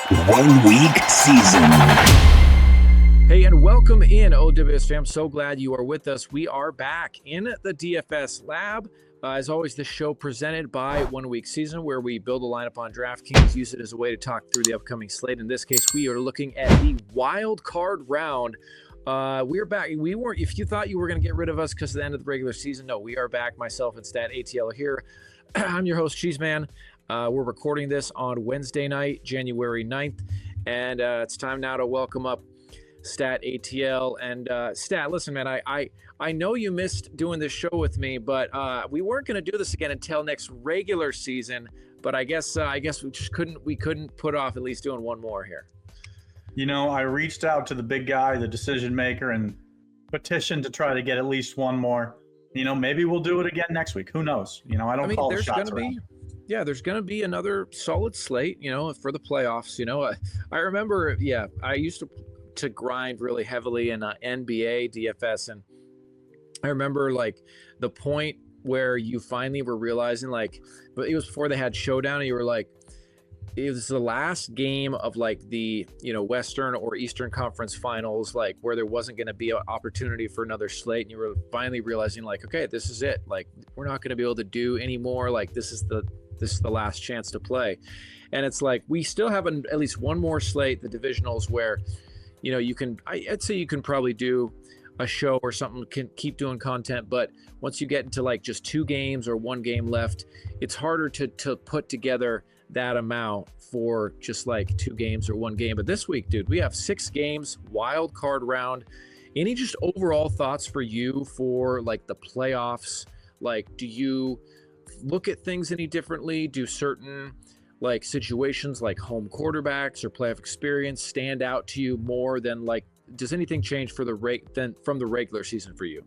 1 week season. Hey, and welcome in, OWS fam. So glad you are with us. We are back in the DFS lab. As always, this show presented by 1 week season, where we build a lineup on DraftKings, use it as a way to talk through the upcoming slate. In this case, we are looking at the wild card round. We're back. We weren't. If you thought you were going to get rid of us because of the end of the regular season, no, we are back. Myself and StatATL here. I'm your host, Cheeseman. We're recording this on Wednesday night, January 9th, and it's time now to welcome up StatATL. And Stat, listen, man, I know you missed doing this show with me, but we weren't going to do this again until next regular season. But I guess we just couldn't put off at least doing one more here. You know, I reached out to the big guy, the decision maker, and petitioned to try to get at least one more. You know, maybe we'll do it again next week. Who knows? You know, I don't call the shots around. Yeah, there's going to be another solid slate, you know, for the playoffs. You know, I remember, I used to grind really heavily in NBA DFS, and I remember like the point where you finally were realizing, like, but it was before they had Showdown, and you were like, it was the last game of like the, you know, Western or Eastern Conference finals, like where there wasn't going to be an opportunity for another slate, and you were finally realizing like, okay, this is it. Like, we're not going to be able to do anymore. Like, this is the last chance to play. And it's like, we still have at least one more slate, the divisionals, where, you know, I'd say you can probably do a show or something, can keep doing content. But once you get into like just 2 games or 1 game left, it's harder to put together that amount for just like 2 games or 1 game. But this week, dude, we have 6 games, wild card round. Any just overall thoughts for you for like the playoffs? Like, do you look at things any differently? Do certain like situations like home quarterbacks or playoff experience stand out to you more than like, does anything change for from the regular season for you?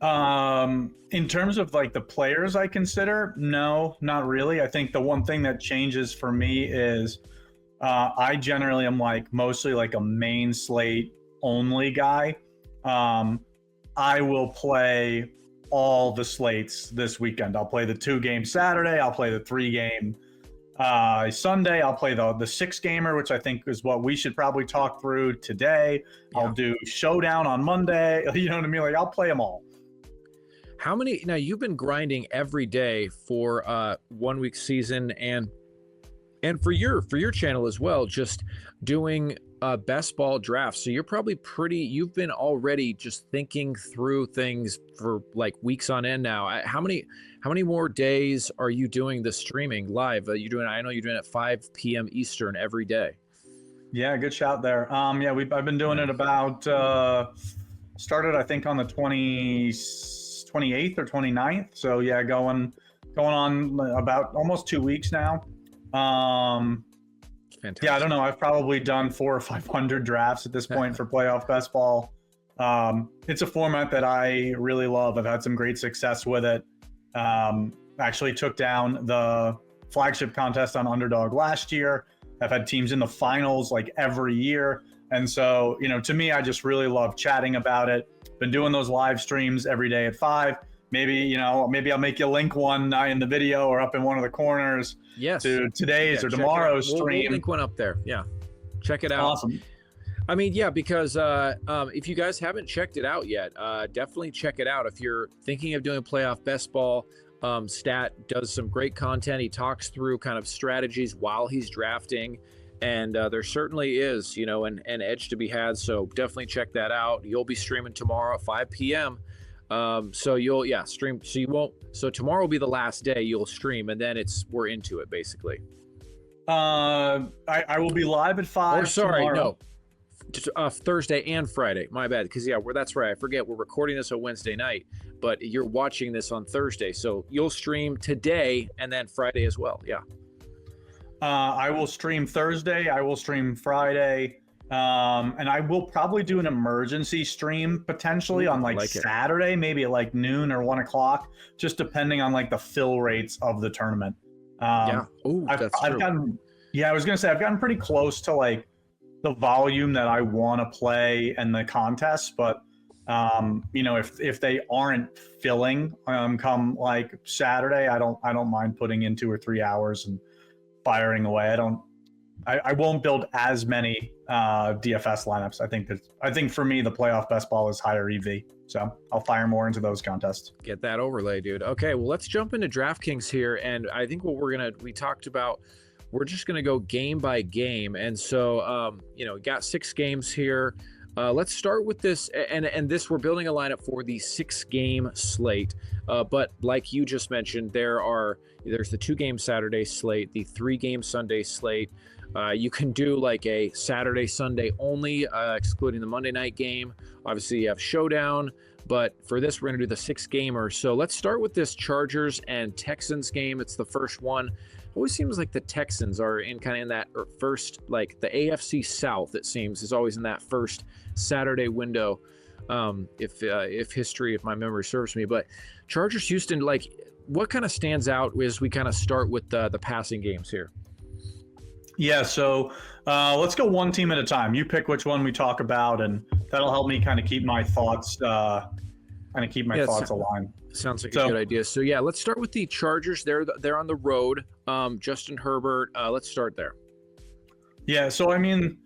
In terms of like the players I consider, no, not really. I think the one thing that changes for me is I generally am like mostly like a main slate only guy. I will play all the slates this weekend. I'll play the 2-game Saturday. I'll play the 3-game Sunday. I'll play the 6-gamer, which I think is what we should probably talk through today. Yeah. I'll do Showdown on Monday. You know what I mean? Like, I'll play them all. How many? Now, you've been grinding every day for 1 week season and for your channel as well, just doing best ball drafts. So you're probably you've been already just thinking through things for like weeks on end now. How many more days are you doing the streaming live? I know you're doing it at 5 p.m. Eastern every day. Yeah, good shout there. I've been doing it about started I think on the 28th or 29th. So yeah, going on about almost 2 weeks now. Fantastic. Yeah, I don't know. I've probably done 400 or 500 drafts at this point for playoff best ball. It's a format that I really love. I've had some great success with it. Actually took down the flagship contest on Underdog last year. I've had teams in the finals like every year. And so, you know, to me, I just really love chatting about it. Been doing those live streams every day at 5. Maybe I'll make you link one in the video or up in one of the corners. Yes. To today's or tomorrow's stream. We'll link one up there. Yeah. Check it out. Awesome. I mean, yeah, because if you guys haven't checked it out yet, definitely check it out. If you're thinking of doing playoff best ball, Stat does some great content. He talks through kind of strategies while he's drafting. And there certainly is, you know, an edge to be had. So definitely check that out. You'll be streaming tomorrow at 5 p.m. So you'll stream. So you won't. So tomorrow will be the last day you'll stream, and then we're into it basically. I will be live at 5. Or sorry, tomorrow. No, Thursday and Friday. My bad. Because that's right. I forget we're recording this on Wednesday night, but you're watching this on Thursday. So you'll stream today and then Friday as well. Yeah. I will stream Thursday. I will stream Friday. And I will probably do an emergency stream potentially on like Saturday, maybe at like noon or 1 o'clock, just depending on like the fill rates of the tournament. Yeah. Oh, that's true. I was going to say, I've gotten pretty close to like the volume that I want to play and the contests, but you know, if they aren't filling come like Saturday, I don't mind putting in 2 or 3 hours and firing away. I won't build as many DFS lineups. I think for me the playoff best ball is higher EV, so I'll fire more into those contests. Get that overlay, dude. Okay, well, let's jump into DraftKings here, and I think what we talked about, we're just gonna go game by game, and so got 6 games here. Let's start with this, and this we're building a lineup for the 6-game slate. But like you just mentioned, there's the 2-game Saturday slate, the 3-game Sunday slate. You can do like a Saturday, Sunday only, excluding the Monday night game. Obviously, you have Showdown, but for this, we're going to do the 6-gamer. So let's start with this Chargers and Texans game. It's the first one. Always seems like the Texans are in that first, like the AFC South, it seems, is always in that first Saturday window, if my memory serves me. But Chargers Houston, like, what kind of stands out is we kind of start with the passing games here. Yeah, so let's go one team at a time. You pick which one we talk about, and that'll help me kind of keep my thoughts thoughts aligned. Sounds like a good idea. So yeah, let's start with the Chargers. They're on the road. Justin Herbert. Let's start there. Yeah, so I mean,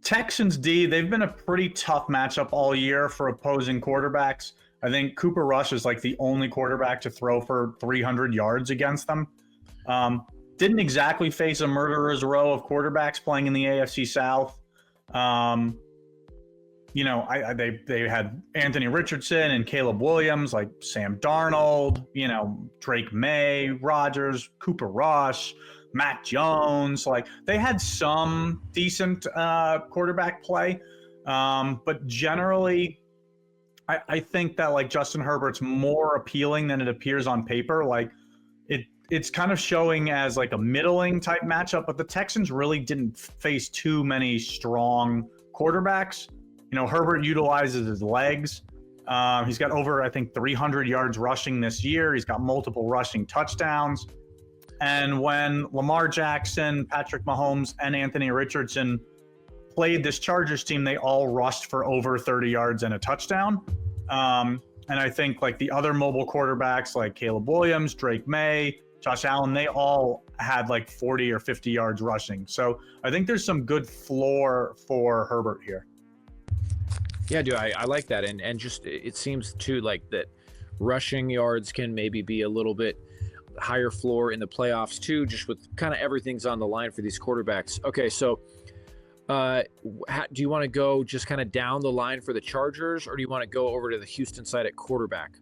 Texans D, they've been a pretty tough matchup all year for opposing quarterbacks. I think Cooper Rush is like the only quarterback to throw for 300 yards against them. Didn't exactly face a murderer's row of quarterbacks playing in the AFC South. They had Anthony Richardson and Caleb Williams, like Sam Darnold, Drake May, Rodgers, Cooper Rush, Mac Jones. Like, they had some decent quarterback play. But generally, I think that like Justin Herbert's more appealing than it appears on paper. Like, it's kind of showing as like a middling type matchup, but the Texans really didn't face too many strong quarterbacks. Herbert utilizes his legs. He's got over, I think, 300 yards rushing this year. He's got multiple rushing touchdowns. And when Lamar Jackson, Patrick Mahomes, and Anthony Richardson played this Chargers team, they all rushed for over 30 yards and a touchdown. And I think like the other mobile quarterbacks like Caleb Williams, Drake May, Josh Allen, they all had like 40 or 50 yards rushing. So I think there's some good floor for Herbert here. Yeah, dude, I like that. And just, it seems too like that rushing yards can maybe be a little bit higher floor in the playoffs too, just with kind of everything's on the line for these quarterbacks. Okay, so do you want to go just kind of down the line for the Chargers, or do you want to go over to the Houston side at quarterback?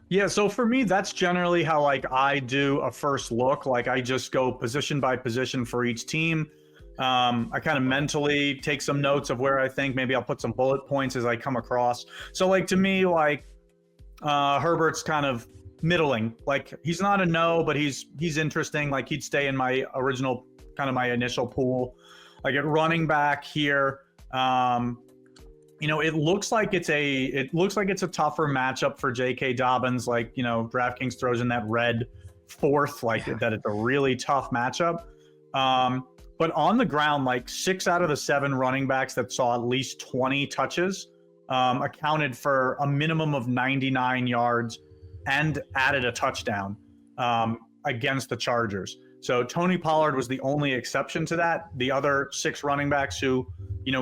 Yeah, so for me, that's generally how like I do a first look. Like, I just go position by position for each team. I kind of mentally take some notes of where I think maybe I'll put some bullet points as I come across. So like, to me, like Herbert's kind of middling. Like, he's not a no, but he's interesting. Like, he'd stay in my original kind of my initial pool. Like, at running back here, it looks like it's a tougher matchup for J.K. Dobbins. Like, DraftKings throws in that red fourth, like that it's a really tough matchup. But on the ground, like 6 out of the 7 running backs that saw at least 20 touches accounted for a minimum of 99 yards and added a touchdown against the Chargers. So Tony Pollard was the only exception to that. The other 6 running backs who,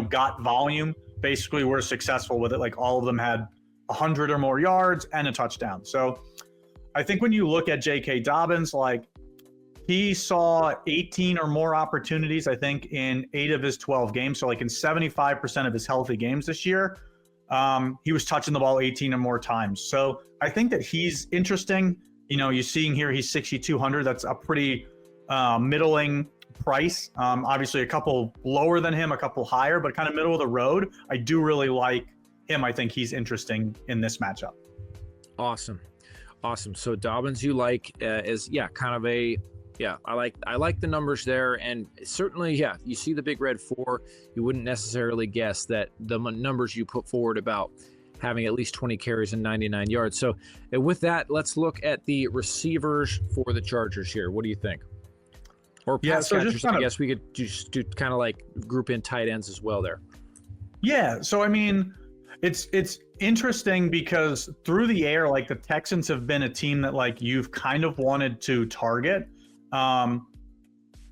got volume basically were successful with it. Like, all of them had 100 or more yards and a touchdown. So I think when you look at J.K. Dobbins, like, he saw 18 or more opportunities, I think, in 8 of his 12 games. So like in 75% of his healthy games this year, he was touching the ball 18 or more times. So I think that he's interesting. You're seeing here he's 6,200. That's a pretty middling price. Obviously a couple lower than him, a couple higher, but kind of middle of the road. I do really like him. I think he's interesting in this matchup. Awesome. So Dobbins, you like is kind of a. Yeah, I like the numbers there, and certainly, you see the big red 4. You wouldn't necessarily guess that the numbers you put forward about having at least 20 carries and 99 yards. So with that, let's look at the receivers for the Chargers here. What do you think? Or pass catchers, I guess we could just do kind of like group in tight ends as well there. Yeah, so I mean, it's interesting because through the air, like the Texans have been a team that like you've kind of wanted to target.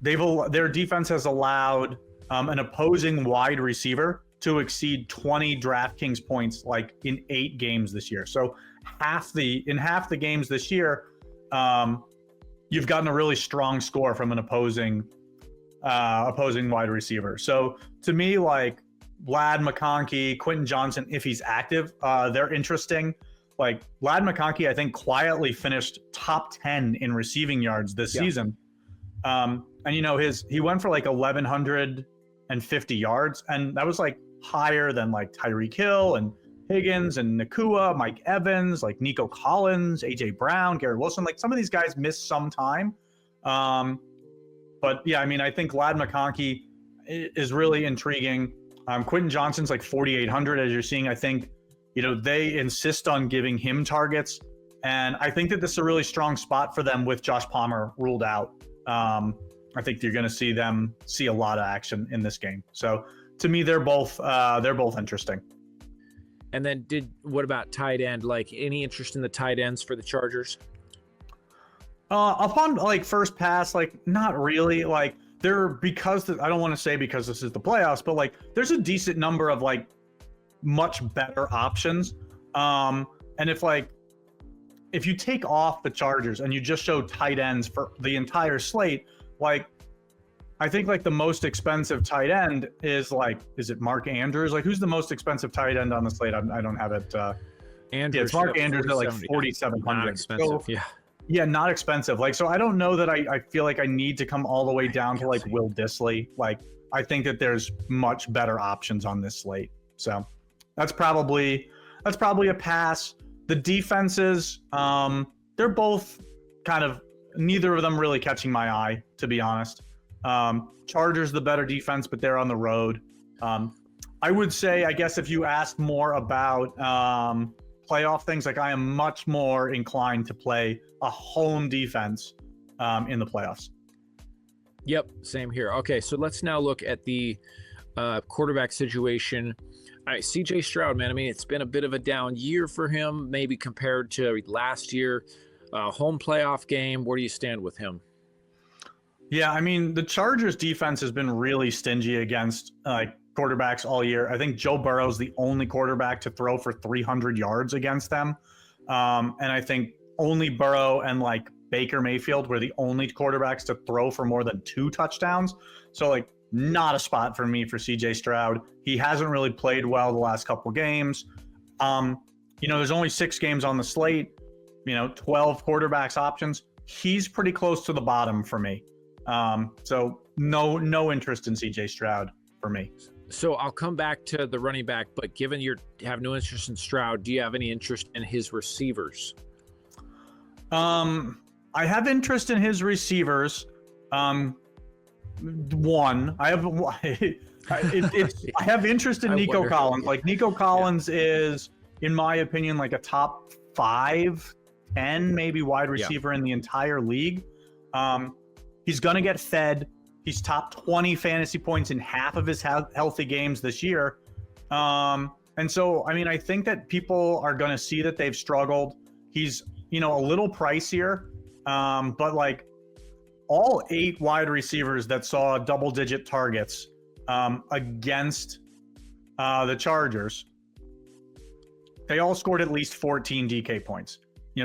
their defense has allowed an opposing wide receiver to exceed 20 DraftKings points like in 8 games this year. So half the games this year, you've gotten a really strong score from an opposing wide receiver. So to me, like Vlad McConkey, Quentin Johnson, if he's active, they're interesting. Like Vlad McConkey, I think quietly finished top 10 in receiving yards this season. And you know, he went for like 1,150 yards, and that was like higher than like Tyreek Hill and Higgins and Nacua, Mike Evans, like Nico Collins, AJ Brown, Garrett Wilson. Like some of these guys missed some time. But yeah, I mean, I think Vlad McConkey is really intriguing. Quentin Johnson's like 4,800, as you're seeing. I think, you know, they insist on giving him targets. And I think that this is a really strong spot for them with Josh Palmer ruled out. I think you're going to see a lot of action in this game. So to me, they're both interesting. And then what about tight end? Like any interest in the tight ends for the Chargers? Upon like first pass, like not really. Like I don't want to say because this is the playoffs, but like there's a decent number of like much better options. And if you take off the Chargers and you just show tight ends for the entire slate, like I think like the most expensive tight end is it Mark Andrews? Like who's the most expensive tight end on the slate? I don't have it. Andrews, yeah, it's Mark Andrews at like 4,700. Not expensive, so, yeah, not expensive. Like, so I don't know that I feel like I need to come all the way down to like Will Dissly. Like, I think that there's much better options on this slate. So that's probably a pass. The defenses, they're both kind of, neither of them really catching my eye, to be honest. Chargers the better defense, but they're on the road. I would say, I guess if you asked more about playoff things, like I am much more inclined to play a home defense in the playoffs. Yep, same here. Okay, so let's now look at the quarterback situation. All right, CJ Stroud, man. I mean, it's been a bit of a down year for him, maybe compared to last year. Home playoff game. Where do you stand with him? Yeah, I mean, the Chargers defense has been really stingy against quarterbacks all year. I think Joe Burrow's the only quarterback to throw for 300 yards against them. And I think only Burrow and like Baker Mayfield were the only quarterbacks to throw for more than 2 touchdowns. So like not a spot for me for CJ Stroud. He hasn't really played well the last couple games. There's only 6 games on the slate, 12 quarterbacks options. He's pretty close to the bottom for me. So no interest in CJ Stroud for me. So I'll come back to the running back, but given you have no interest in Stroud, do you have any interest in his receivers? I have interest in his receivers. I have interest in Nico Collins. Like Nico Collins is, in my opinion, like a top 5, 10 maybe wide receiver in the entire league. He's going to get fed. He's top 20 fantasy points in half of his healthy games this year. And so, I mean, I think that people are going to see that they've struggled. He's, a little pricier, but like all 8 wide receivers that saw double-digit targets against the Chargers, they all scored at least 14 DK points.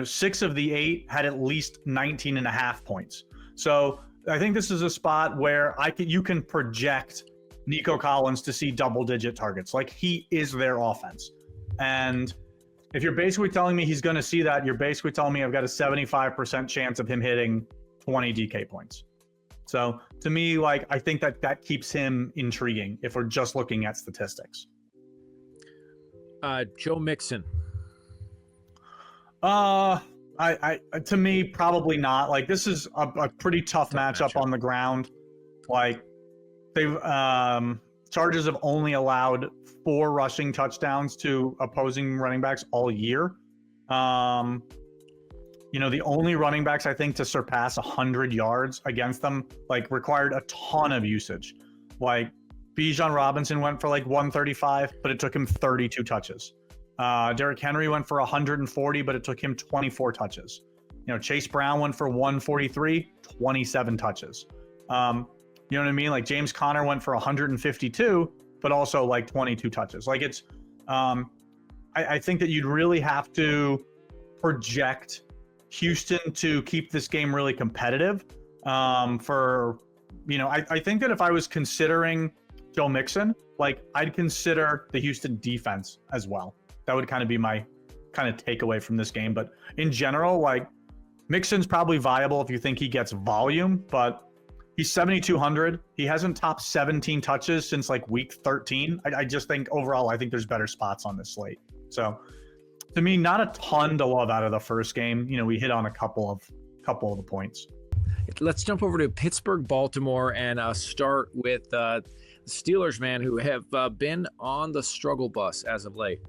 6 of the 8 had at least 19.5 points. So I think this is a spot where you can project Nico Collins to see double-digit targets. Like he is their offense. And if you're basically telling me he's going to see that, you're basically telling me I've got a 75% chance of him hitting 20 DK points. So to me, like, I think that keeps him intriguing if we're just looking at statistics. Joe Mixon. To me, probably not. Like this is a pretty tough matchup on the ground. Like they've Chargers have only allowed 4 rushing touchdowns to opposing running backs all year. The only running backs I think to surpass 100 yards against them like required a ton of usage. Like Bijan Robinson went for like 135, but it took him 32 touches. Derrick Henry went for 140, but it took him 24 touches. Chase Brown went for 143, 27 touches. You know what I mean? Like James Conner went for 152, but also like 22 touches. Like it's, I think that you'd really have to project Houston to keep this game really competitive. I think that if I was considering Joe Mixon, like I'd consider the Houston defense as well. That would kind of be my kind of takeaway from this game. But in general, like Mixon's probably viable if you think he gets volume, but he's 7,200. He hasn't topped 17 touches since like week 13. I just think overall, I think there's better spots on this slate. So to me, not a ton to love out of the first game. You know, we hit on a couple of the points. Let's jump over to Pittsburgh, Baltimore, and start with the Steelers, man, who have been on the struggle bus as of late.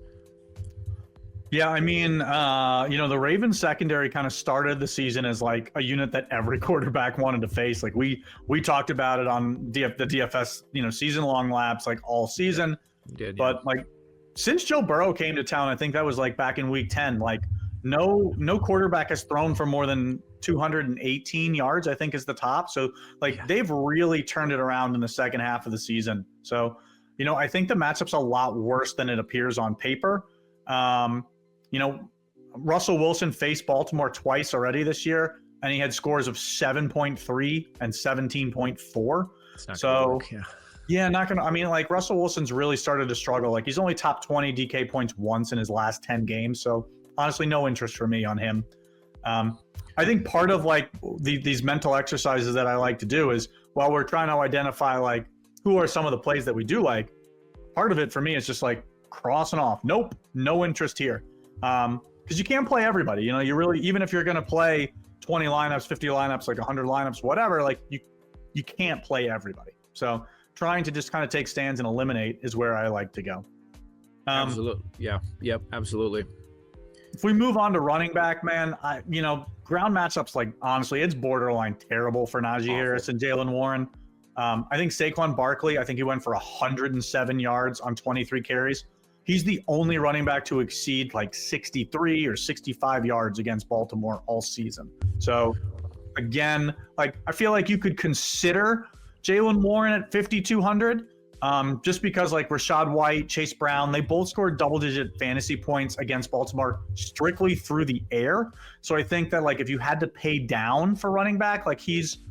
Yeah, I mean, the Ravens secondary kind of started the season as like a unit that every quarterback wanted to face. Like we talked about it on the DFS, season long laps, like all season. But like since Joe Burrow came to town, I think that was like back in week 10, like no quarterback has thrown for more than 218 yards, I think is the top. So like they've really turned it around in the second half of the season. So, I think the matchup's a lot worse than it appears on paper. Russell Wilson faced Baltimore twice already this year, and he had scores of 7.3 and 17.4. So, not going to, like Russell Wilson's really started to struggle. Like he's only top 20 DK points once in his last 10 games. So honestly, no interest for me on him. I think part of like these mental exercises that I like to do is while we're trying to identify like who are some of the plays that we do like, part of it for me is just like crossing off. Nope, no interest here. Because you can't play everybody. You really, even if you're going to play 20 lineups, 50 lineups, like 100 lineups, whatever, like you can't play everybody. So trying to just kind of take stands and eliminate is where I like to go. Absolutely. Yeah. Yep. Absolutely. If we move on to running back, man, ground matchups, like honestly, it's borderline terrible for Najee Harris and Jaylen Warren. I think Saquon Barkley, I think he went for 107 yards on 23 carries. He's the only running back to exceed like 63 or 65 yards against Baltimore all season. So again, like I feel like you could consider Jaylen Warren at 5,200. Just because like Rachaad White, Chase Brown, they both scored double-digit fantasy points against Baltimore strictly through the air. So I think that like if you had to pay down for running back, like he's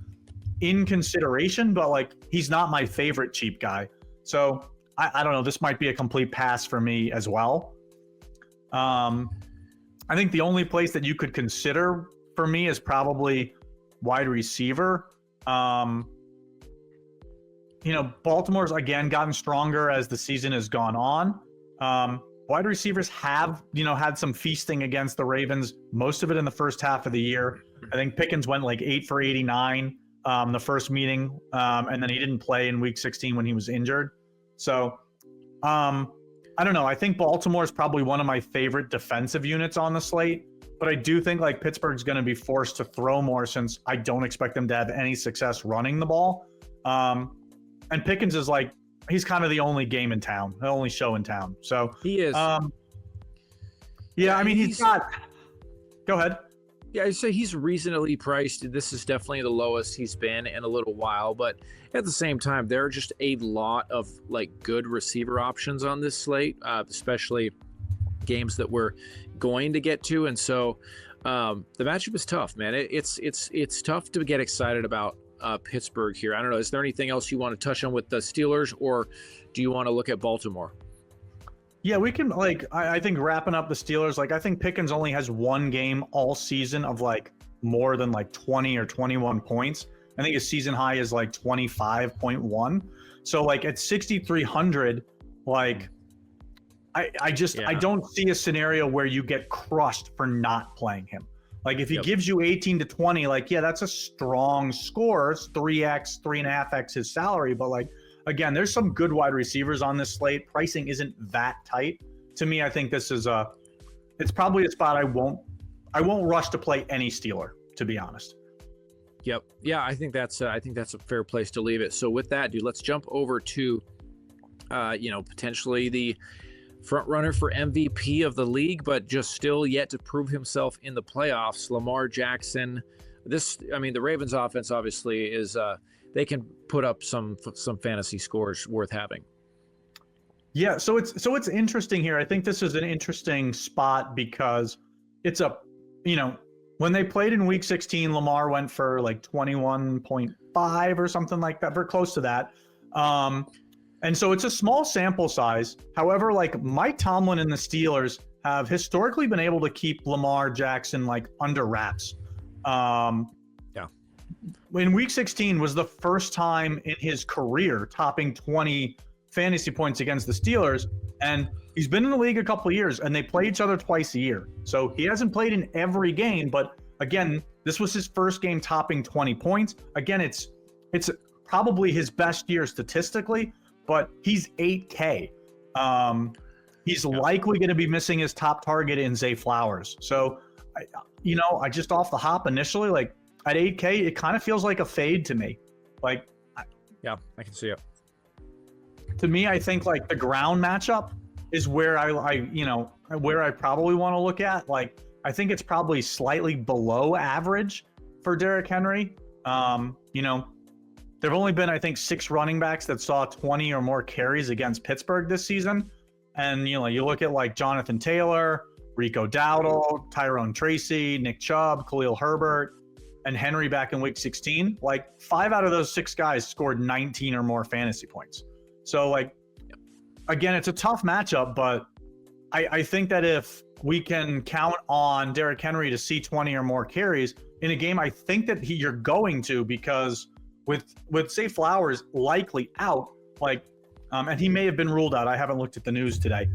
in consideration, but like he's not my favorite cheap guy. So I don't know. This might be a complete pass for me as well. I think the only place that you could consider for me is probably wide receiver. Baltimore's again gotten stronger as the season has gone on. Wide receivers have, had some feasting against the Ravens, most of it in the first half of the year. I think Pickens went like 8 for 89 the first meeting, and then he didn't play in week 16 when he was injured. So I don't know. I think Baltimore is probably one of my favorite defensive units on the slate, but I do think like Pittsburgh's going to be forced to throw more since I don't expect them to have any success running the ball. And Pickens is like, he's kind of the only game in town, the only show in town. So he is. He's got. Go ahead. Yeah, I'd say he's reasonably priced. This is definitely the lowest he's been in a little while, but at the same time, there are just a lot of like good receiver options on this slate, especially games that we're going to get to. And so the matchup is tough, man. It's tough to get excited about Pittsburgh here. I don't know. Is there anything else you want to touch on with the Steelers, or do you want to look at Baltimore? Yeah, we can I think wrapping up the Steelers, I think Pickens only has one game all season of more than 20 or 21 points. I think his season high is 25.1. So at 6,300, I don't see a scenario where you get crushed for not playing him. If he gives you 18 to 20, that's a strong score. It's 3x, 3.5x his salary. But again, there's some good wide receivers on this slate. Pricing isn't that tight. To me, I think this is it's probably a spot I won't rush to play any Steeler, to be honest. Yep. Yeah, I think that's a fair place to leave it. So with that, dude, let's jump over to potentially the front runner for MVP of the league, but just still yet to prove himself in the playoffs, Lamar Jackson. The Ravens offense obviously is they can put up some fantasy scores worth having. Yeah, so it's interesting here. I think this is an interesting spot because it's when they played in week 16, Lamar went for like 21.5 or something like that, very close to that. And so it's a small sample size. However, like Mike Tomlin and the Steelers have historically been able to keep Lamar Jackson like under wraps. In week 16 was the first time in his career topping 20 fantasy points against the Steelers. And he's been in the league a couple of years and they play each other twice a year. So he hasn't played in every game, but again, this was his first game topping 20 points. Again, it's probably his best year statistically, but he's 8K. He's likely going to be missing his top target in Zay Flowers. So, I just off the hop initially, like at 8K, it kind of feels like a fade to me. Like, yeah, I can see it. To me, I think like the ground matchup is where where I probably want to look at. Like, I think it's probably slightly below average for Derrick Henry. There've only been, I think, 6 running backs that saw 20 or more carries against Pittsburgh this season. And, you look at like Jonathan Taylor, Rico Dowdle, Tyrone Tracy, Nick Chubb, Khalil Herbert, and Henry back in week 16. Like 5 out of those 6 guys scored 19 or more fantasy points. So like, again, it's a tough matchup, but I think that if we can count on Derrick Henry to see 20 or more carries in a game, I think that you're going to, because with Zay Flowers likely out, like, and he may have been ruled out. I haven't looked at the news today.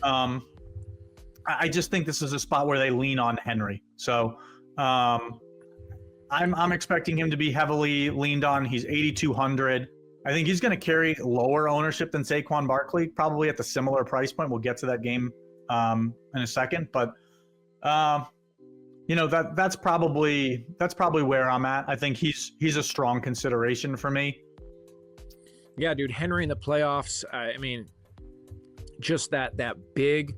I just think this is a spot where they lean on Henry. So I'm expecting him to be heavily leaned on. He's 8,200. I think he's going to carry lower ownership than Saquon Barkley, probably at the similar price point. We'll get to that game in a second, but that's probably where I'm at. I think he's a strong consideration for me. Yeah, dude, Henry in the playoffs. I mean, just that big,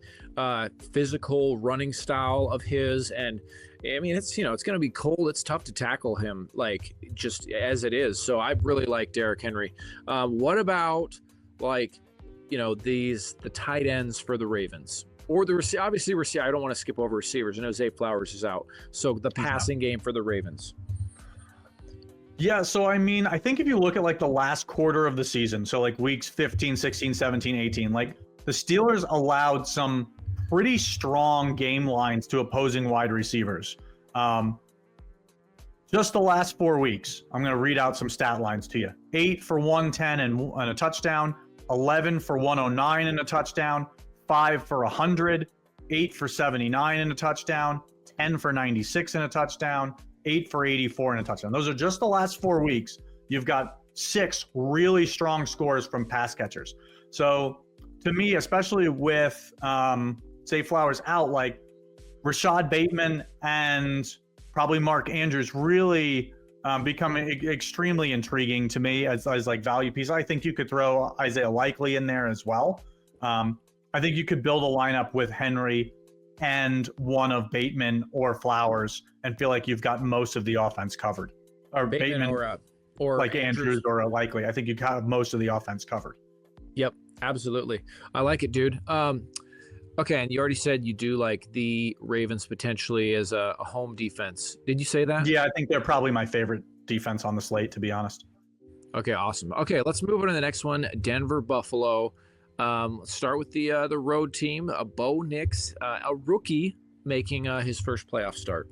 physical running style of his, and I mean, it's it's going to be cold. It's tough to tackle him, like just as it is. So I really like Derrick Henry. What about like the tight ends for the Ravens? Or obviously receiver. I don't want to skip over receivers. I know Zay Flowers is out. So the passing game for the Ravens. Yeah, so I mean, I think if you look at like the last quarter of the season, so like weeks 15, 16, 17, 18, like the Steelers allowed some pretty strong game lines to opposing wide receivers. Just the last 4 weeks, I'm going to read out some stat lines to you. 8 for 110 and a touchdown, 11 for 109 and a touchdown, 5 for 100, 8 for 79 and a touchdown, 10 for 96 and a touchdown, 8 for 84 and a touchdown. Those are just the last 4 weeks. You've got 6 really strong scores from pass catchers. So to me, especially with Zay Flowers out, like Rashad Bateman and probably Mark Andrews really become extremely intriguing to me as like value piece. I think you could throw Isaiah Likely in there as well. I think you could build a lineup with Henry and one of Bateman or Flowers and feel like you've got most of the offense covered. Or Bateman or like Andrews or Likely. I think you have most of the offense covered. Yep, absolutely. I like it, dude. Okay, and you already said you do like the Ravens potentially as a home defense. Did you say that? Yeah, I think they're probably my favorite defense on the slate, to be honest. Okay, awesome. Okay, let's move on to the next one. Denver, Buffalo. Let's start with the road team. Bo Nix, a rookie making his first playoff start.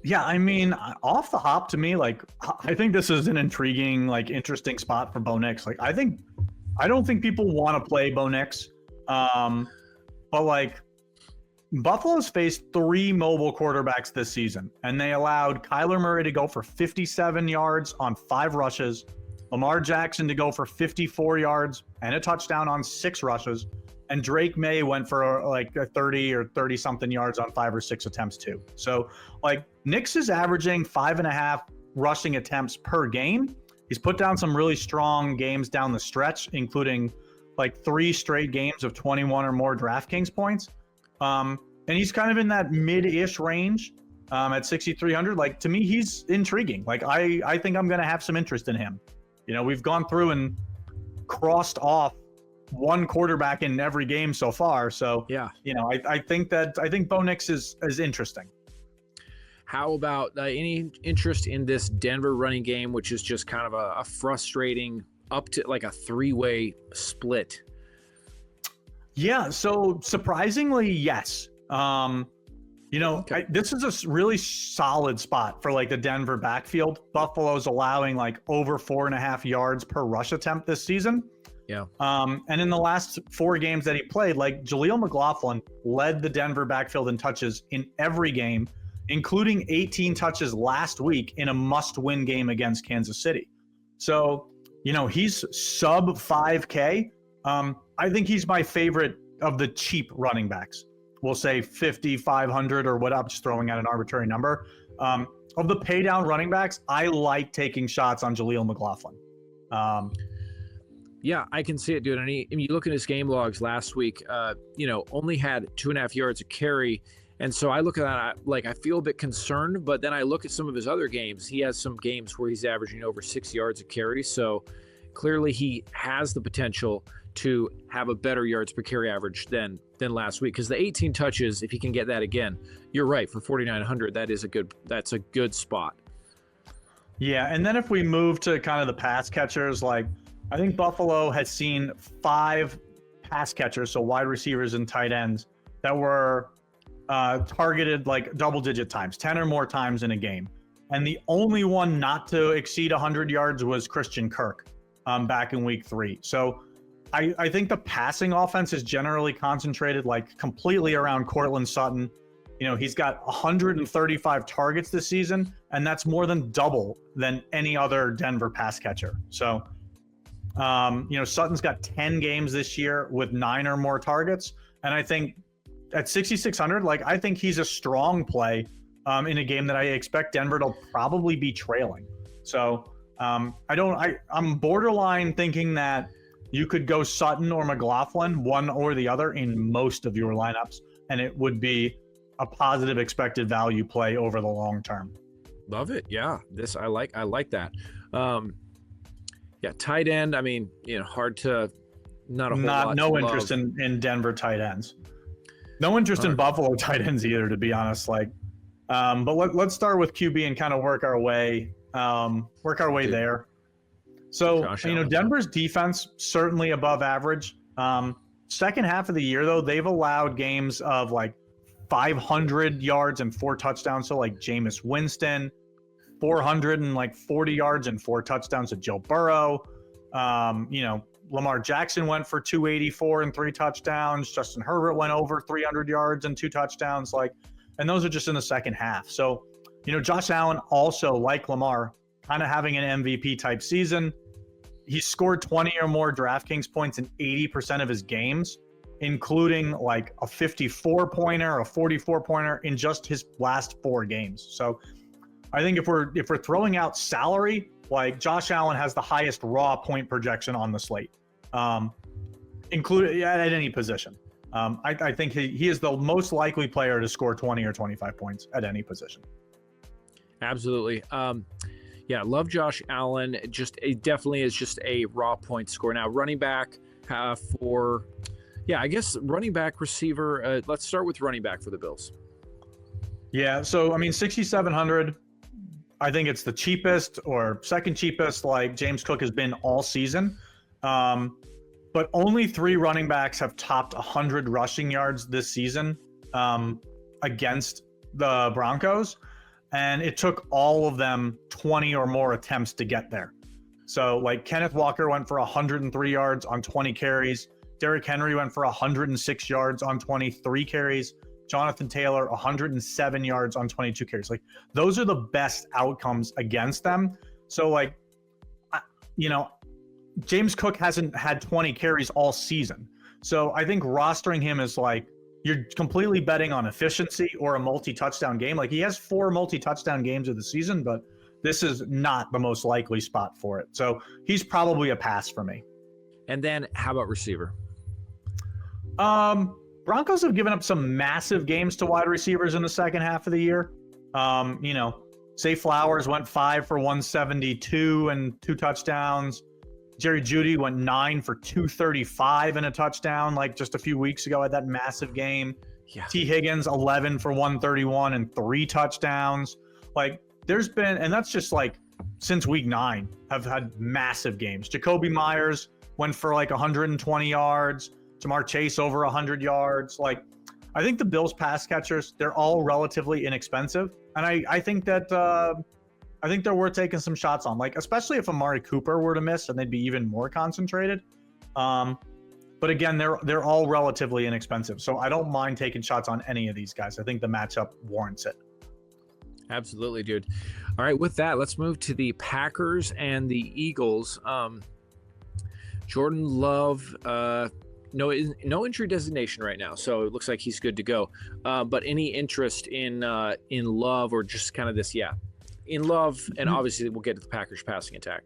Yeah, I mean, off the hop to me, like I think this is an intriguing, like interesting spot for Bo Nix. Like I don't think people want to play Bo Nix. But like Buffalo's faced 3 mobile quarterbacks this season, and they allowed Kyler Murray to go for 57 yards on 5 rushes, Lamar Jackson to go for 54 yards and a touchdown on 6 rushes, and Drake May went for like 30 or 30 something yards on 5 or 6 attempts too. So like Nix is averaging 5.5 rushing attempts per game. He's put down some really strong games down the stretch, including like 3 straight games of 21 or more DraftKings points. And he's kind of in that mid-ish range. at 6,300. Like, to me, he's intriguing. Like, I think I'm going to have some interest in him. You know, we've gone through and crossed off one quarterback in every game so far. So, yeah, you know, I think Bo Nix is interesting. How about any interest in this Denver running game, which is just kind of a frustrating up to like a 3-way split? Yeah, so surprisingly, yes. You know, Okay. this is a really solid spot for like the Denver backfield. Buffalo's allowing like over 4.5 yards per rush attempt this season. Yeah. And in the last 4 games that he played, like Jaleel McLaughlin led the Denver backfield in touches in every game, including 18 touches last week in a must-win game against Kansas City. So, you know, he's sub 5K. I think he's my favorite of the cheap running backs. We'll say 5,500 or what, I'm just throwing out an arbitrary number. Of the pay down running backs, I like taking shots on Jaleel McLaughlin. Yeah, I can see it, dude. And you look at his game logs last week, you know, only had 2.5 yards a carry. And so I look at that, like, I feel a bit concerned, but then I look at some of his other games. He has some games where he's averaging over 6 yards a carry. So clearly he has the potential to have a better yards per carry average than last week, because the 18 touches, if he can get that again, you're right, for 4,900, that's a good spot. Yeah, and then if we move to kind of the pass catchers, like I think Buffalo has seen 5 pass catchers, so wide receivers and tight ends, that were targeted like double-digit times, 10 or more times in a game. And the only one not to exceed 100 yards was Christian Kirk back in week 3. So I think the passing offense is generally concentrated like completely around Courtland Sutton. You know, he's got 135 targets this season, and that's more than double than any other Denver pass catcher. So, you know, Sutton's got 10 games this year with 9 or more targets. And I think at 6,600, like, I think he's a strong play in a game that I expect Denver to probably be trailing. So I'm borderline thinking that you could go Sutton or McLaughlin, one or the other, in most of your lineups, and it would be a positive expected value play over the long term. Love it. Yeah, I like that. Yeah, tight end. I mean, you know, hard to no interest in Denver tight ends. No interest in Buffalo tight ends either, to be honest. Like, but let's start with QB and kind of work our way there. So, you know, Denver's defense certainly above average. Second half of the year, though, they've allowed games of like 500 yards and 4 touchdowns. So like Jameis Winston, 440 yards and 4 touchdowns to Joe Burrow. You know, Lamar Jackson went for 284 and 3 touchdowns. Justin Herbert went over 300 yards and 2 touchdowns. Like, and those are just in the second half. So, you know, Josh Allen also, like Lamar, kind of having an MVP type season. He scored 20 or more DraftKings points in 80% of his games, including like a 54-pointer, a 44-pointer in just his last 4 games. So I think if we're throwing out salary, like Josh Allen has the highest raw point projection on the slate, included at any position. I think he is the most likely player to score 20 or 25 points at any position. Absolutely. Yeah, love Josh Allen. It definitely is just a raw point score. Now, running back I guess running back, receiver. Let's start with running back for the Bills. Yeah, so I mean, 6,700. I think it's the cheapest or second cheapest, like James Cook has been all season. But only 3 running backs have topped 100 rushing yards this season against the Broncos. And it took all of them 20 or more attempts to get there. So like Kenneth Walker went for 103 yards on 20 carries. Derrick Henry went for 106 yards on 23 carries. Jonathan Taylor, 107 yards on 22 carries. Like, those are the best outcomes against them. So like, you know, James Cook hasn't had 20 carries all season. So I think rostering him is like, you're completely betting on efficiency or a multi-touchdown game. Like, he has 4 multi-touchdown games of the season, but this is not the most likely spot for it. So he's probably a pass for me. And then how about receiver? Broncos have given up some massive games to wide receivers in the second half of the year. Say Flowers went 5 for 172 and 2 touchdowns. Jerry Jeudy went 9 for 235 and a touchdown, like just a few weeks ago at that massive game. Yeah. T. Higgins 11 for 131 and 3 touchdowns. Like there's been, and that's just like since week 9 have had massive games. Jacoby Myers went for like 120 yards. Jamar Chase over 100 yards. Like I think the Bills pass catchers, they're all relatively inexpensive. And I think that I think they're worth taking some shots on, like especially if Amari Cooper were to miss, and they'd be even more concentrated. But again, they're all relatively inexpensive, so I don't mind taking shots on any of these guys. I think the matchup warrants it. Absolutely, dude. All right, with that, let's move to the Packers and the Eagles. Jordan Love, no injury designation right now, so it looks like he's good to go. But any interest in Love, or just kind of this, in Love, and obviously we'll get to the Packers passing attack.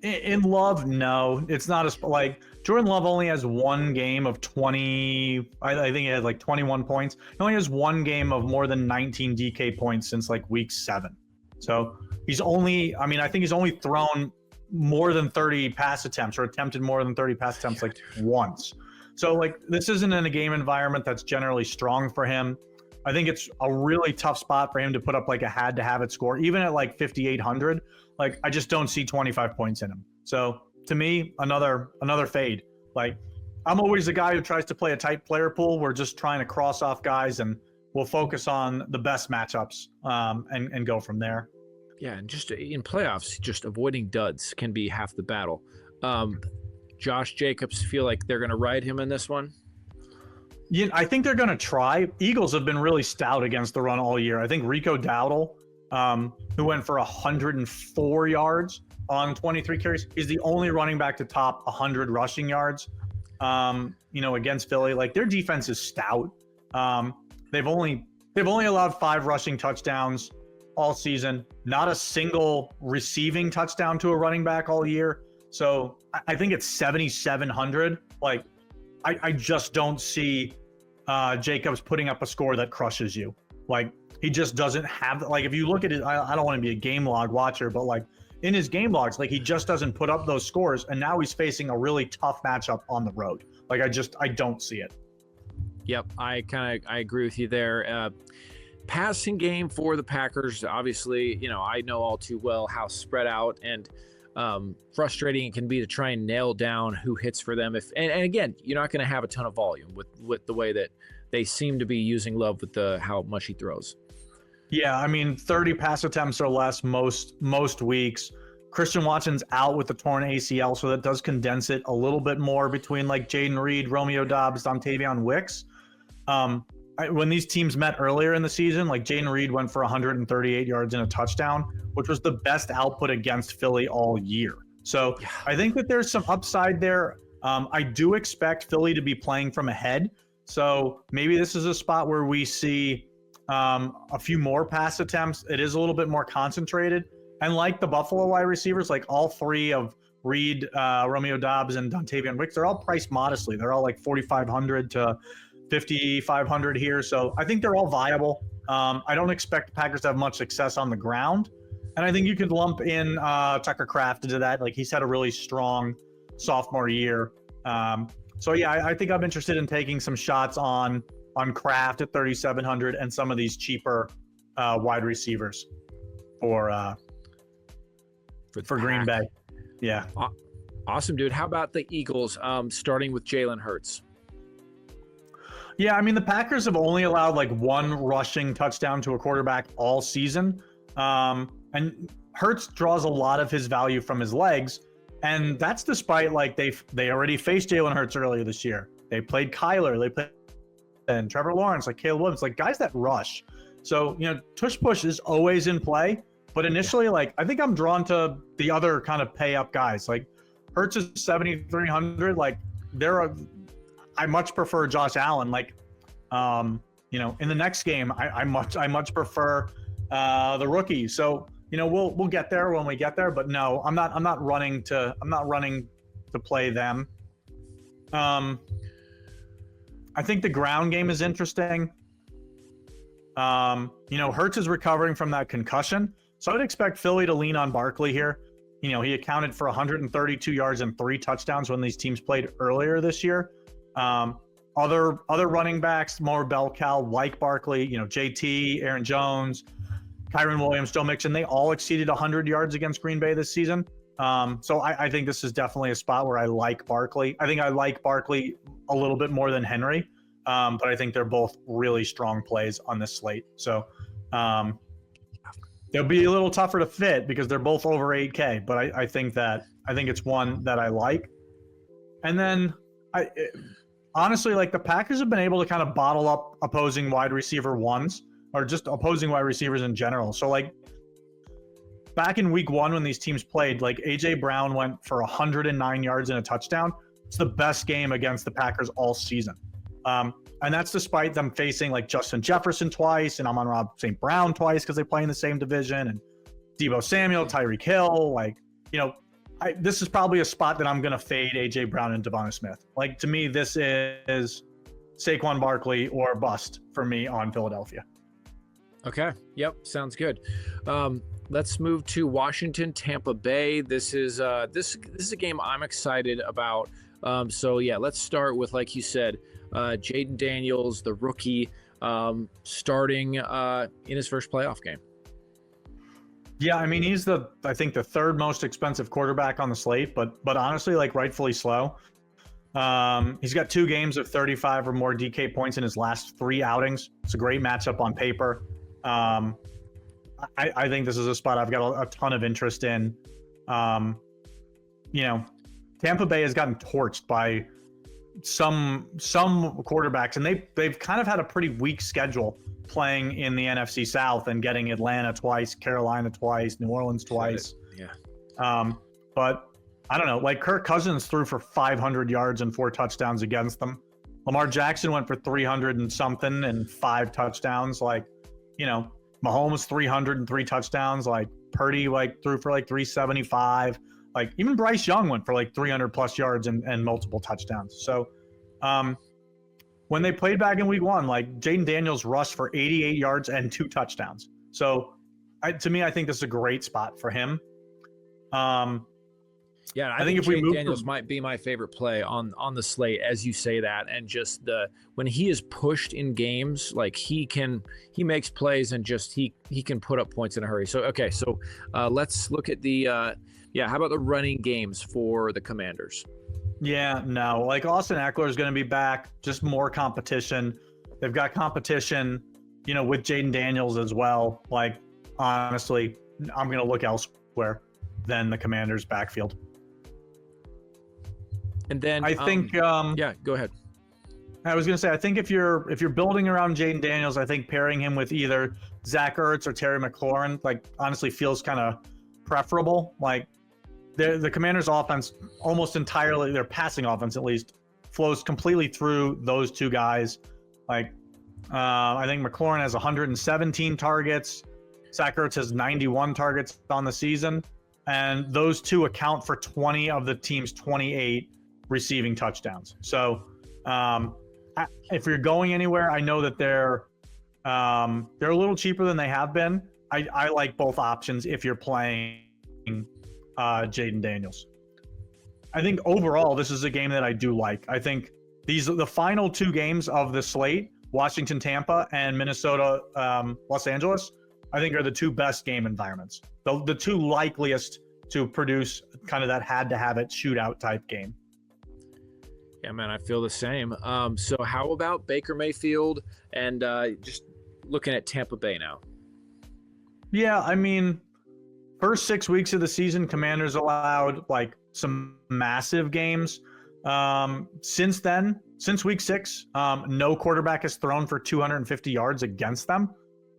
In Love, no, it's not as like Jordan Love only has one game of 20. I think he had like 21 points. He only has one game of more than 19 DK points since like week 7. So he's only, I think he's only thrown more than 30 pass attempts, or attempted more than 30 pass attempts like once. So like this isn't in a game environment that's generally strong for him. I think it's a really tough spot for him to put up like a had to have it score, even at like 5,800. Like I just don't see 25 points in him. So to me, another fade. Like I'm always the guy who tries to play a tight player pool. We're just trying to cross off guys, and we'll focus on the best matchups and go from there. Yeah, and just in playoffs, just avoiding duds can be half the battle. Josh Jacobs, feel like they're going to ride him in this one? Yeah, I think they're going to try. Eagles have been really stout against the run all year. I think Rico Dowdle, who went for 104 yards on 23 carries, is the only running back to top 100 rushing yards, against Philly. Like their defense is stout. They've only allowed 5 rushing touchdowns all season, not a single receiving touchdown to a running back all year. So I think it's 7,700. Like I just don't see Jacobs putting up a score that crushes you. Like he just doesn't have, like if you look at it, I don't want to be a game log watcher, but like in his game logs, like he just doesn't put up those scores, and now he's facing a really tough matchup on the road. Like I don't see it. Yep, I agree with you there. Passing game for the Packers, obviously, I know all too well how spread out and frustrating it can be to try and nail down who hits for them. And again, you're not going to have a ton of volume with the way that they seem to be using Love with how much he throws. Yeah, 30 pass attempts or less most weeks. Christian Watson's out with the torn ACL, so that does condense it a little bit more between like Jaden Reed, Romeo Doubs, Dontavion Wicks. When these teams met earlier in the season, like Jaden Reed went for 138 yards and a touchdown, which was the best output against Philly all year. So yeah. I think that there's some upside there. I do expect Philly to be playing from ahead. So maybe this is a spot where we see a few more pass attempts. It is a little bit more concentrated. And like the Buffalo wide receivers, like all 3 of Reed, Romeo Doubs, and Dontavion Wicks, they're all priced modestly. They're all like 4,500 to 5,500 here. So I think they're all viable. I don't expect the Packers to have much success on the ground. And I think you could lump in Tucker Kraft into that. Like he's had a really strong sophomore year. So yeah, I think I'm interested in taking some shots on Kraft at 3,700 and some of these cheaper wide receivers for Green Bay. Yeah. Awesome, dude. How about the Eagles starting with Jalen Hurts? Yeah, the Packers have only allowed like 1 rushing touchdown to a quarterback all season. And Hurts draws a lot of his value from his legs. And that's despite like they already faced Jalen Hurts earlier this year. They played Kyler, they played and Trevor Lawrence, like Caleb Williams, like guys that rush. So, tush push is always in play. But initially, like I think I'm drawn to the other kind of pay up guys. Like Hurts is 7,300. Like I much prefer Josh Allen. Like, in the next game, I much prefer the rookie. So, we'll get there when we get there. But no, I'm not running to play them. I think the ground game is interesting. Hurts is recovering from that concussion, so I would expect Philly to lean on Barkley here. He accounted for 132 yards and 3 touchdowns when these teams played earlier this year. Other running backs, more bell cow like Barkley, JT, Aaron Jones, Kyron Williams, Joe Mixon, they all exceeded 100 yards against Green Bay this season. So I think this is definitely a spot where I like Barkley. I think I like Barkley a little bit more than Henry, but I think they're both really strong plays on this slate. So they'll be a little tougher to fit because they're both over 8K, but I think it's one that I like. And then honestly, like the Packers have been able to kind of bottle up opposing wide receiver ones or just opposing wide receivers in general. So like back in week 1 when these teams played, like AJ Brown went for 109 yards and a touchdown. It's the best game against the Packers all season. And that's despite them facing like Justin Jefferson twice and Amon-Ra St. Brown twice because they play in the same division, and Deebo Samuel, Tyreek Hill. This is probably a spot that I'm going to fade AJ Brown and Devonta Smith. Like, to me, this is Saquon Barkley or bust for me on Philadelphia. Okay. Yep. Sounds good. Let's move to Washington, Tampa Bay. This is a game I'm excited about. Let's start with, like you said, Jaden Daniels, the rookie, starting in his first playoff game. Yeah, I mean, he's I think the third most expensive quarterback on the slate, but honestly, like rightfully slow. He's got 2 games of 35 or more DK points in his last 3 outings. It's a great matchup on paper. I think this is a spot I've got a ton of interest in. Tampa Bay has gotten torched by some quarterbacks, and they've kind of had a pretty weak schedule playing in the NFC South and getting Atlanta twice, Carolina twice, New Orleans twice. Yeah. But I don't know, like Kirk Cousins threw for 500 yards and 4 touchdowns against them. Lamar Jackson went for 300 and something and 5 touchdowns. Mahomes 303 touchdowns. Like Purdy threw for 375. Like even Bryce Young went for 300 plus yards and multiple touchdowns. So when they played back in week 1, Jaden Daniels rushed for 88 yards and 2 touchdowns. So to me, I think this is a great spot for him. Yeah, I think if Jaden Daniels might be my favorite play on the slate, as you say that, and just when he is pushed in games, he makes plays and just he can put up points in a hurry. So let's look at how about the running games for the Commanders? Yeah, no, Austin Eckler is going to be back, just more competition. They've got competition, with Jaden Daniels as well. Honestly, I'm going to look elsewhere than the Commanders' backfield. And then I think, go ahead. I was going to say, I think if you're building around Jaden Daniels, I think pairing him with either Zach Ertz or Terry McLaurin, honestly feels kind of preferable. The Commanders' offense almost entirely, their passing offense at least, flows completely through those 2 guys. I think McLaurin has 117 targets. Zach Ertz has 91 targets on the season. And those 2 account for 20 of the team's 28 receiving touchdowns. So if you're going anywhere, I know that they're a little cheaper than they have been. I like both options if you're playing Jaden Daniels. I think overall, this is a game that I do like. I think the final 2 games of the slate, Washington, Tampa, and Minnesota, Los Angeles, I think are the 2 best game environments. The 2 likeliest to produce kind of that had-to-have-it shootout type game. Yeah, man, I feel the same. So how about Baker Mayfield and just looking at Tampa Bay now? Yeah, I mean, first 6 weeks of the season, Commanders allowed some massive games. Since then, since week 6, no quarterback has thrown for 250 yards against them.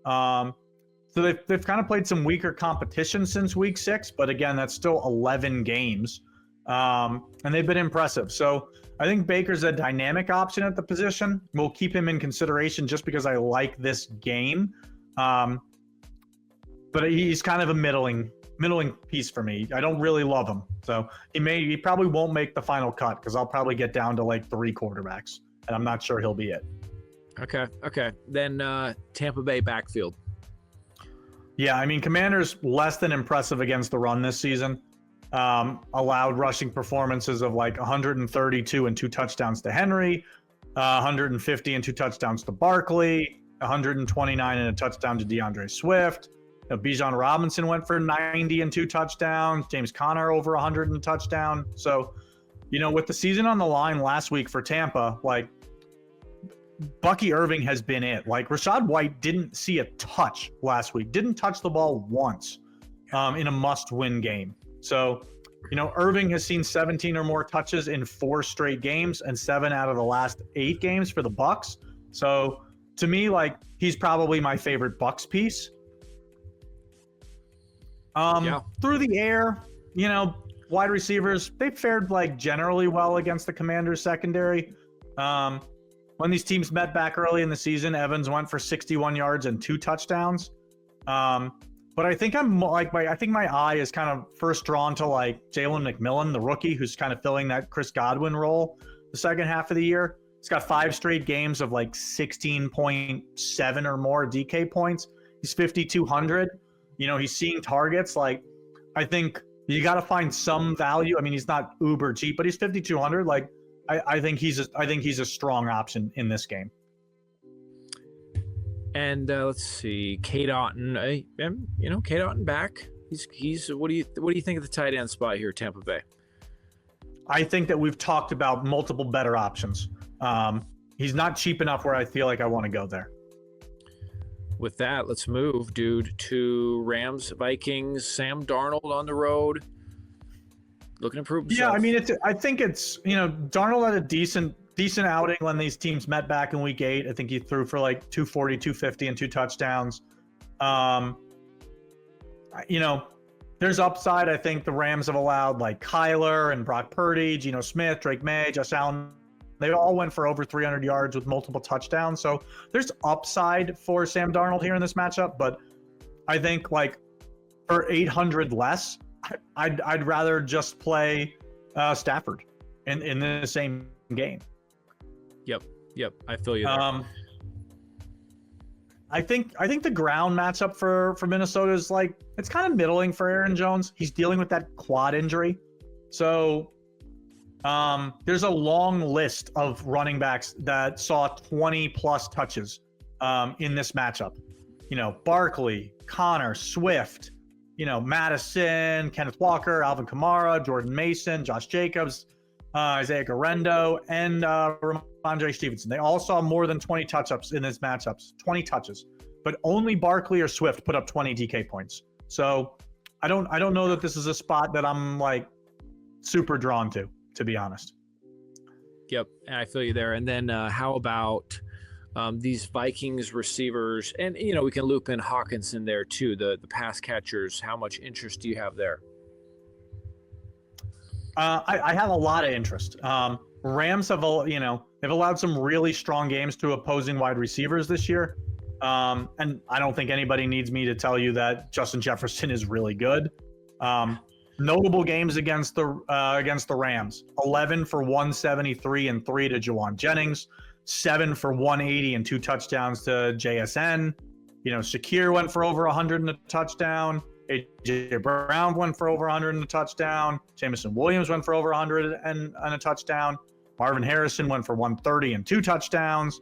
So they've kind of played some weaker competition since week 6, but again, that's still 11 games. And they've been impressive. So I think Baker's a dynamic option at the position. We'll keep him in consideration just because I like this game. But he's kind of a middling piece for me. I don't really love him. So he probably won't make the final cut because I'll probably get down to 3 quarterbacks, and I'm not sure he'll be it. Okay. Then Tampa Bay backfield. Yeah, I mean, Commanders less than impressive against the run this season. Allowed rushing performances of like 132 and 2 touchdowns to Henry, 150 and 2 touchdowns to Barkley, 129 and a touchdown to DeAndre Swift. Bijan Robinson went for 90 and 2 touchdowns. James Conner over 100 and a touchdown. So, with the season on the line last week for Tampa, like Bucky Irving has been it. Like Rachaad White didn't see a touch last week, didn't touch the ball once in a must-win game. So, Irving has seen 17 or more touches in 4 straight games and 7 out of the last 8 games for the Bucs. So, to me, like he's probably my favorite Bucs piece. Through the air, wide receivers, they fared like generally well against the Commanders secondary. When these teams met back early in the season, Evans went for 61 yards and 2 touchdowns. But I think my eye is kind of first drawn to like Jalen McMillan, the rookie, who's kind of filling that Chris Godwin role the second half of the year. He's got 5 straight games of like 16.7 or more DK points. He's 5,200. He's seeing targets. Like, I think you got to find some value. I mean, he's not uber cheap, but he's 5,200. Like, I think he's a strong option in this game. And let's see, Cade Otton. Cade Otton back. He's. What do you think of the tight end spot here, Tampa Bay? I think that we've talked about multiple better options. He's not cheap enough where I feel like I want to go there. With that, let's move, dude, to Rams, Vikings. Sam Darnold on the road, looking to prove himself. Yeah, I mean, I think it's Darnold had a decent outing when these teams met back in Week 8. I think he threw for like 240, 250, and 2 touchdowns. There's upside. I think the Rams have allowed like Kyler and Brock Purdy, Geno Smith, Drake May, Josh Allen. They all went for over 300 yards with multiple touchdowns. So there's upside for Sam Darnold here in this matchup. But I think like for 800 less, I'd rather just play Stafford in the same game. Yep. I feel you there. I think the ground matchup for Minnesota is like, it's kind of middling for Aaron Jones. He's dealing with that quad injury. So there's a long list of running backs that saw 20 plus touches in this matchup. Barkley, Connor, Swift, Madison, Kenneth Walker, Alvin Kamara, Jordan Mason, Josh Jacobs, Isaiah Garendo, and Ramondre Stevenson. They all saw more than 20 touch-ups in this matchups, 20 touches. But only Barkley or Swift put up 20 DK points. So I don't know that this is a spot that I'm like super drawn to be honest. Yep, I feel you there. And then how about these Vikings receivers? And, we can loop in Hawkinson there too, the pass catchers. How much interest do you have there? I have a lot of interest. Rams have, they've allowed some really strong games to opposing wide receivers this year. And I don't think anybody needs me to tell you that Justin Jefferson is really good. Notable games against the Rams: 11 for 173 and 3 to Juwan Jennings, 7 for 180 and 2 touchdowns to JSN. Shakir went for over 100 and a touchdown. AJ Brown went for over 100 and a touchdown. Jameson Williams went for over 100 and a touchdown. Marvin Harrison went for 130 and 2 touchdowns.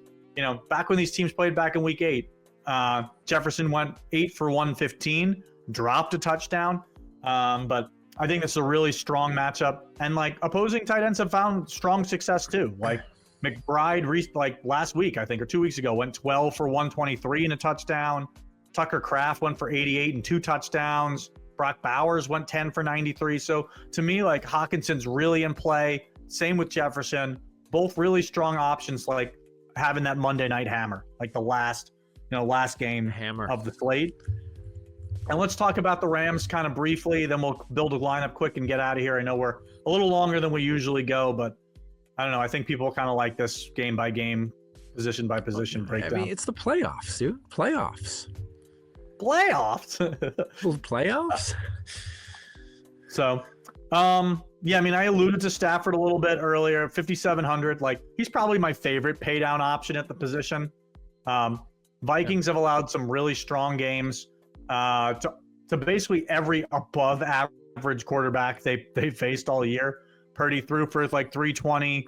Back when these teams played back in Week 8, Jefferson went 8 for 115, dropped a touchdown. But I think it's a really strong matchup, and like opposing tight ends have found strong success too. Like McBride, like last week, I think, or 2 weeks ago, went 12 for 123 and a touchdown. Tucker Kraft went for 88 and 2 touchdowns. Brock Bowers went 10 for 93. So to me, like Hawkinson's really in play. Same with Jefferson. Both really strong options, like having that Monday night hammer, like the last game hammer of the slate. And let's talk about the Rams kind of briefly, then we'll build a lineup quick and get out of here. I know we're a little longer than we usually go, but I don't know. I think people kind of like this game by game, position by position breakdown. I mean, it's the playoffs, dude. Playoffs. Playoffs? So, yeah, I mean, I alluded to Stafford a little bit earlier, 5,700. Like, he's probably my favorite pay down option at the position. Vikings have allowed some really strong games to basically every above average quarterback they faced all year. Purdy threw for like 320.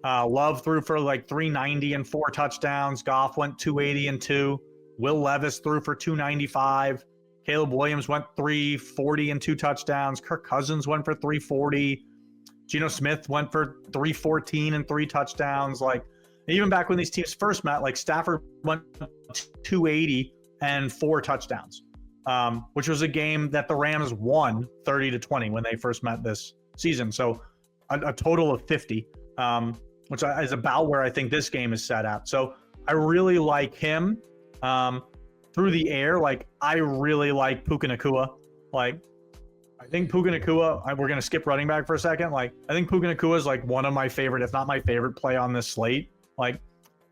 Love threw for like 390 and 4 touchdowns. Goff went 280 and 2. Will Levis threw for 295. Caleb Williams went 340 and 2 touchdowns. Kirk Cousins went for 340. Geno Smith went for 314 and 3 touchdowns. Like, even back when these teams first met, like Stafford went 280 and 4 touchdowns, which was a game that the Rams won 30-20 when they first met this season. So a total of 50, which is about where I think this game is set at. So I really like him. Through the air, like I really like Puka Nacua. Like, I think Puka Nacua, we're going to skip running back for a second. Like, I think Puka Nacua is like one of my favorite, if not my favorite play on this slate. Like,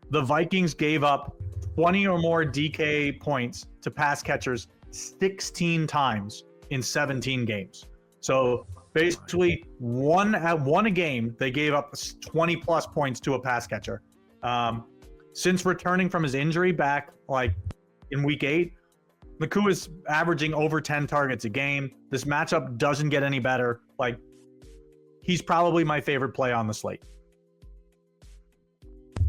the Vikings gave up 20 or more DK points to pass catchers 16 times in 17 games. So basically one a game, they gave up 20 plus points to a pass catcher. Since returning from his injury back like in week 8, Nacua is averaging over 10 targets a game. This matchup doesn't get any better. Like, he's probably my favorite play on the slate.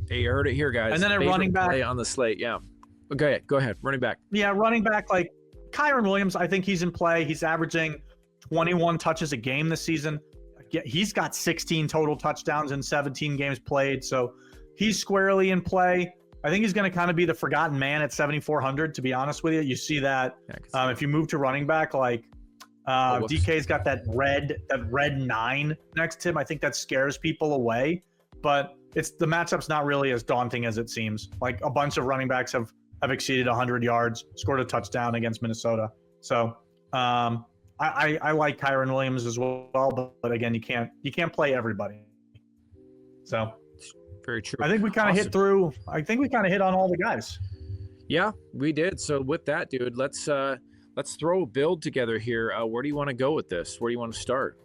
Hey, you heard it here, guys. And then a Favorite running back play on the slate. Yeah. Okay, go ahead. Running back. Yeah, running back like Kyron Williams. I think he's in play. He's averaging 21 touches a game this season. He's got 16 total touchdowns in 17 games played. So he's squarely in play. I think he's going to kind of be the forgotten man at 7,400, to be honest with you. You see that if you move to running back, like DK's got that red 9 next to him. I think that scares people away, but the matchup's not really as daunting as it seems. Like, a bunch of running backs have exceeded 100 yards, scored a touchdown against Minnesota. So I like Kyron Williams as well, but again, you can't play everybody. So. Very true. I think we kind of hit through. I think we kind of hit on all the guys. Yeah, we did. So with that, dude, let's throw a build together here. Where do you want to go with this? Where do you want to start?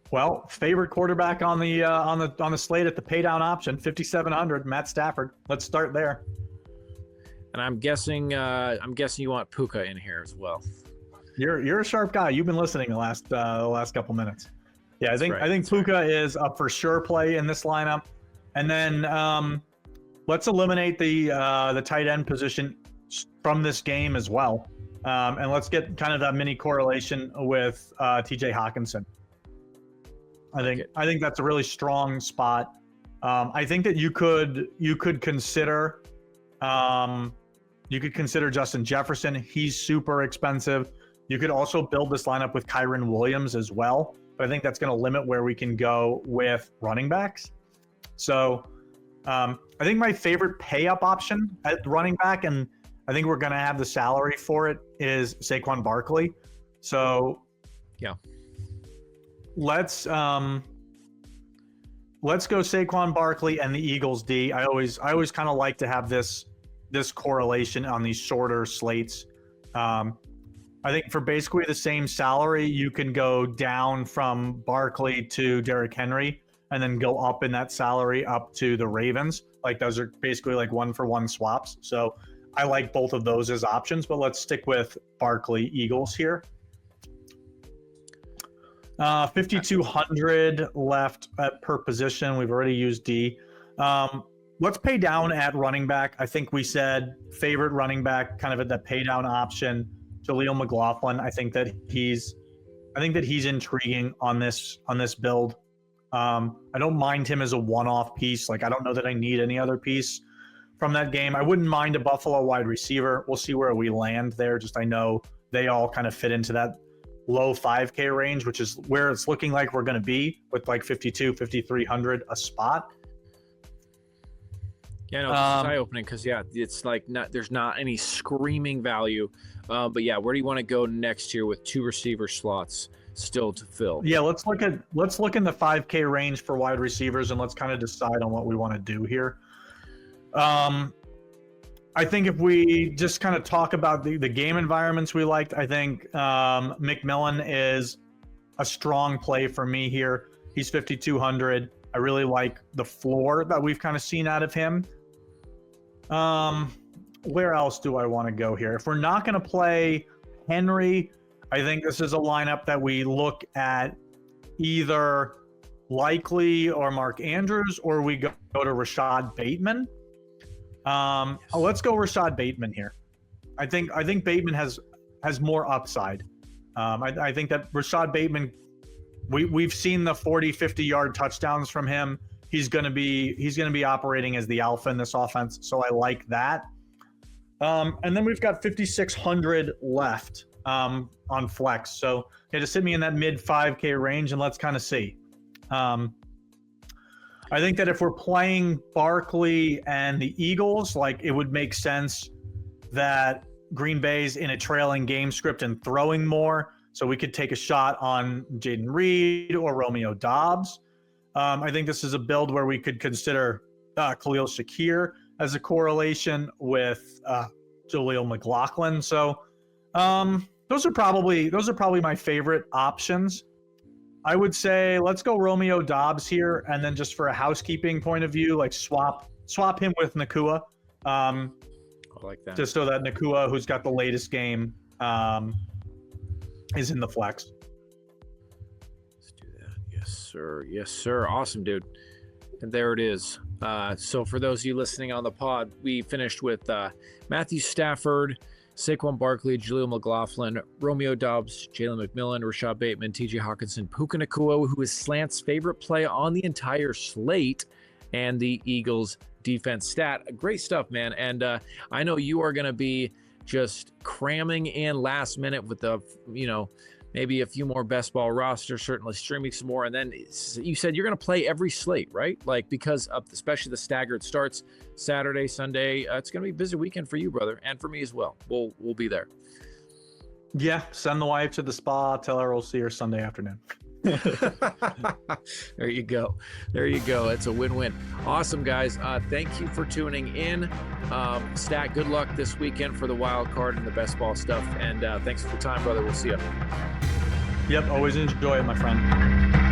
Well, favorite quarterback on the slate at the pay down option, 5,700, Matt Stafford. Let's start there. And I'm guessing you want Puka in here as well. You're a sharp guy. You've been listening the last couple minutes. Yeah, I think Puka is a for sure play in this lineup. And then let's eliminate the tight end position from this game as well. And let's get kind of that mini correlation with TJ Hawkinson. I think that's a really strong spot. I think that you could consider Justin Jefferson. He's super expensive. You could also build this lineup with Kyron Williams as well. But I think that's going to limit where we can go with running backs. So I think my favorite pay up option at running back, and I think we're going to have the salary for it, is Saquon Barkley. So yeah, let's go Saquon Barkley and the Eagles D. I always kind of like to have this correlation on these shorter slates. I think for basically the same salary, you can go down from Barkley to Derrick Henry and then go up in that salary up to the Ravens. Like, those are basically like 1-for-1 swaps. So I like both of those as options, but let's stick with Barkley Eagles here. 5,200 left per position. We've already used D. Let's pay down at running back. I think we said favorite running back kind of at the pay down option. Jaleel McLaughlin. I think that he's intriguing on this build. I don't mind him as a one-off piece. Like, I don't know that I need any other piece from that game. I wouldn't mind a Buffalo wide receiver. We'll see where we land there. Just, I know they all kind of fit into that low 5K range, which is where it's looking like we're going to be with like 5,300 a spot. Yeah, no, this is eye-opening because, it's like there's not any screaming value. But yeah, where do you want to go next year with 2 receiver slots still to fill? Yeah, let's look in the 5K range for wide receivers, and let's kind of decide on what we want to do here. I think if we just kind of talk about the game environments we liked, I think McMillan is a strong play for me here. He's 5,200. I really like the floor that we've kind of seen out of him. Where else do I want to go here? If we're not going to play Henry, I think this is a lineup that we look at either Likely or Mark Andrews, or we go to Rashad Bateman. Let's go Rashad Bateman here. I think Bateman has more upside. I think that Rashad Bateman, we've seen the 40, 50-yard touchdowns from him. He's going to be operating as the alpha in this offense, so I like that. And then we've got 5,600 left on flex. So just hit me in that mid 5K range and let's kind of see. I think that if we're playing Barkley and the Eagles, like it would make sense that Green Bay's in a trailing game script and throwing more. So we could take a shot on Jaden Reed or Romeo Doubs. I think this is a build where we could consider Khalil Shakir as a correlation with Jaleel McLaughlin. So those are probably my favorite options. I would say let's go Romeo Doubs here, and then just for a housekeeping point of view, like swap him with Nacua. I like that. Just so that Nacua, who's got the latest game, is in the flex. Let's do that. Yes, sir. Yes, sir. Awesome, dude. And there it is. So for those of you listening on the pod, we finished with Matthew Stafford, Saquon Barkley, Jaleel McLaughlin, Romeo Doubs, Jalen McMillan, Rashad Bateman, TJ Hawkinson, Puka Nacua, who is Slant's favorite play on the entire slate, and the Eagles defense stat. Great stuff, man. And I know you are going to be just cramming in last minute with the, maybe a few more best ball rosters, certainly streaming some more. And then you said you're going to play every slate, right? Like, because of especially the staggered starts Saturday, Sunday. It's going to be a busy weekend for you, brother, and for me as well. We'll be there. Yeah, send the wife to the spa. Tell her we'll see her Sunday afternoon. There you go. It's a win-win. Awesome, guys. Thank you for tuning in. Stat, good luck this weekend for the wild card and the best ball stuff. And thanks for the time, brother. We'll see you. Yep, always enjoy it, my friend.